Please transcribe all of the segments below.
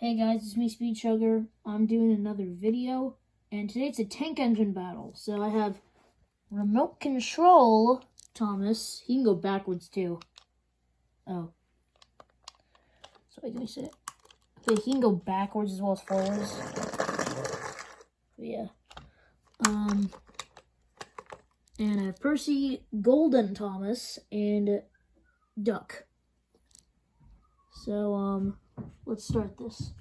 Hey guys, it's me, Speed Sugar. I'm doing another video, and today it's a tank engine battle. So I have remote control Thomas. He can go backwards too. Oh. So wait, let me see it. Okay, he can go backwards as well as forwards. But yeah. And I have Percy, Golden Thomas, and Duck. So, let's start this.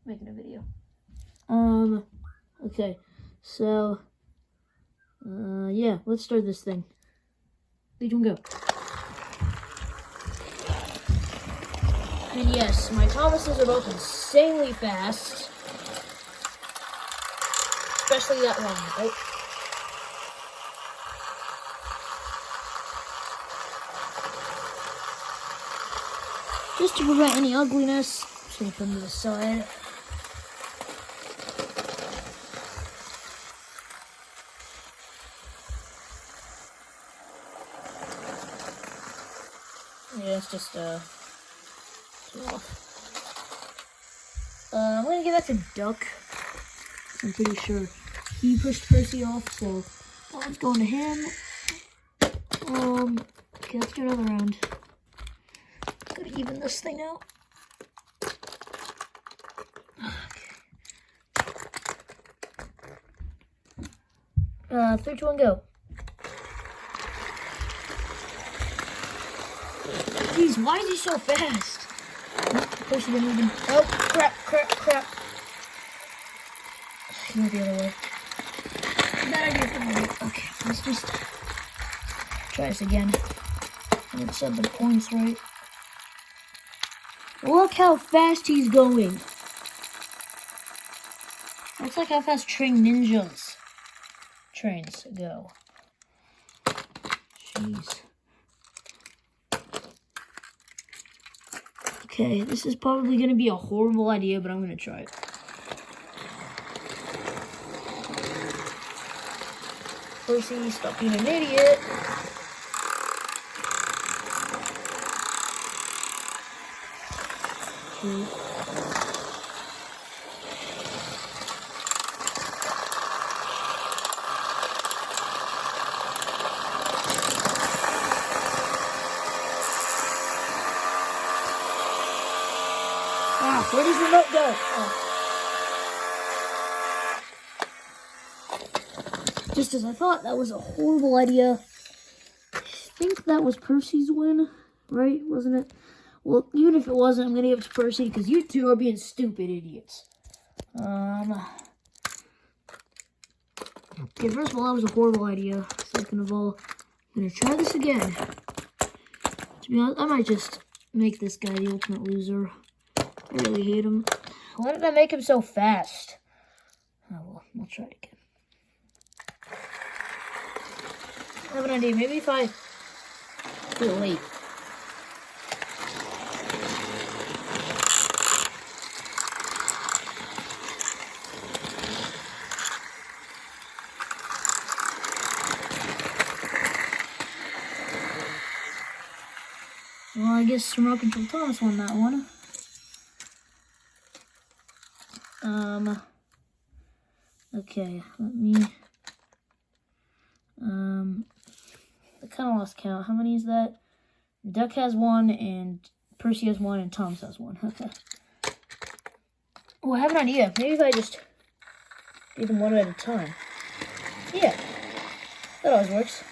Making a video. Okay, so, yeah, let's start this thing. 3, 2, 1, go. And yes, my Thomases are both insanely fast. Especially that one. Oh. Just to prevent any ugliness, I'm just gonna put them to the side. Yeah, it's just, I'm gonna give that to Duck. I'm pretty sure he pushed Percy off, so it's going to him. Okay, let's do another round. Gotta even this thing out. Okay. 3, 2, 1, go. Jeez, why is he so fast? Percy didn't even. Oh, crap. He went the other way. Bad idea for me. Okay, let's just try this again. Let's set the points right. Look how fast he's going. Looks like how fast train trains go. Jeez. Okay, this is probably going to be a horrible idea, but I'm going to try it. Percy, stop being an idiot. Where does the remote go? Oh. Just as I thought, that was a horrible idea. I think that was Percy's win, right? Wasn't it? Well, even if it wasn't, I'm going to give it to Percy because you two are being stupid idiots. Okay, first of all, that was a horrible idea. Second of all, I'm going to try this again. To be honest, I might just make this guy the ultimate loser. I really hate him. Why did I make him so fast? Oh well, we'll try it again. I have an idea. Maybe if I do it late. Well, I guess Remote Control Thomas won that one. Okay, let me, I kind of lost count. How many is that? Duck has 1, and Percy has 1, and Thomas has 1. Okay. Oh, I have an idea. Maybe if I just do them one at a time. Yeah, that always works.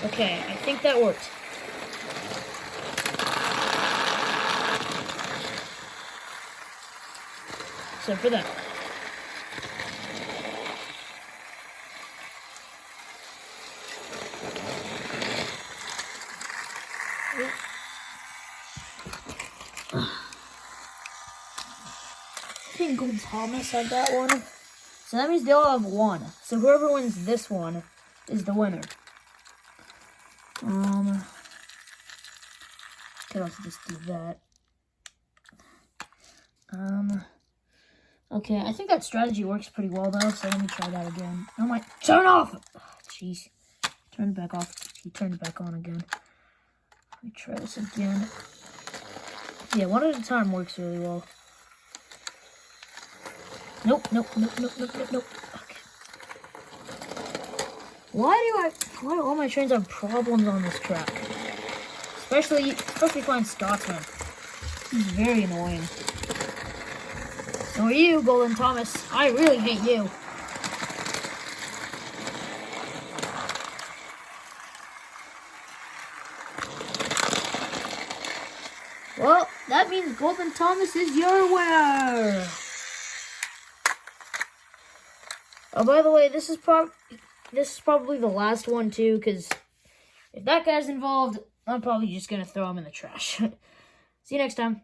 Okay, I think that worked. So for that. I think Gold Thomas had that one. So that means they all have 1. So whoever wins this one is the winner. Could also just do that. Okay, I think that strategy works pretty well though, so let me try that again. Oh my, turn off! Jeez. Turn it back off. He turned it back on again. Let me try this again. Yeah, one at a time works really well. Nope. Okay. Why do all my trains have problems on this track? Especially flying Scotsman. He's very annoying. So are you, Golden Thomas. I really hate you. Well, that means Golden Thomas is your winner. Oh, by the way, this is probably the last one too, because if that guy's involved, I'm probably just gonna throw him in the trash. See you next time.